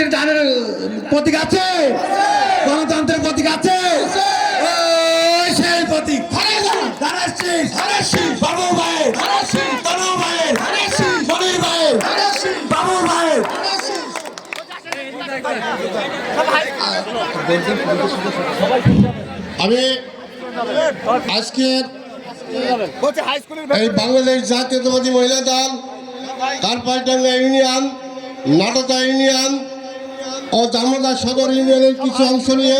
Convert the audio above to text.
গণতন্ত্রের জানের প্রতীক আছে, গণতন্ত্রের প্রতীক আছে, ওই সেই প্রতীক বাবু ভাইয়ের, তনু ভাইয়ের, মনির ভাইয়ের, বাবু ভাইয়ের। আমি আজকের এই বাংলাদেশ জাতীয়তাবাদী মহিলা দল কারপাইটাঙ্গা ইউনিয়ন, নাটকা ইউনিয়ন ও জামদা সদর ইউনিয়নের কিছু অংশ নিয়ে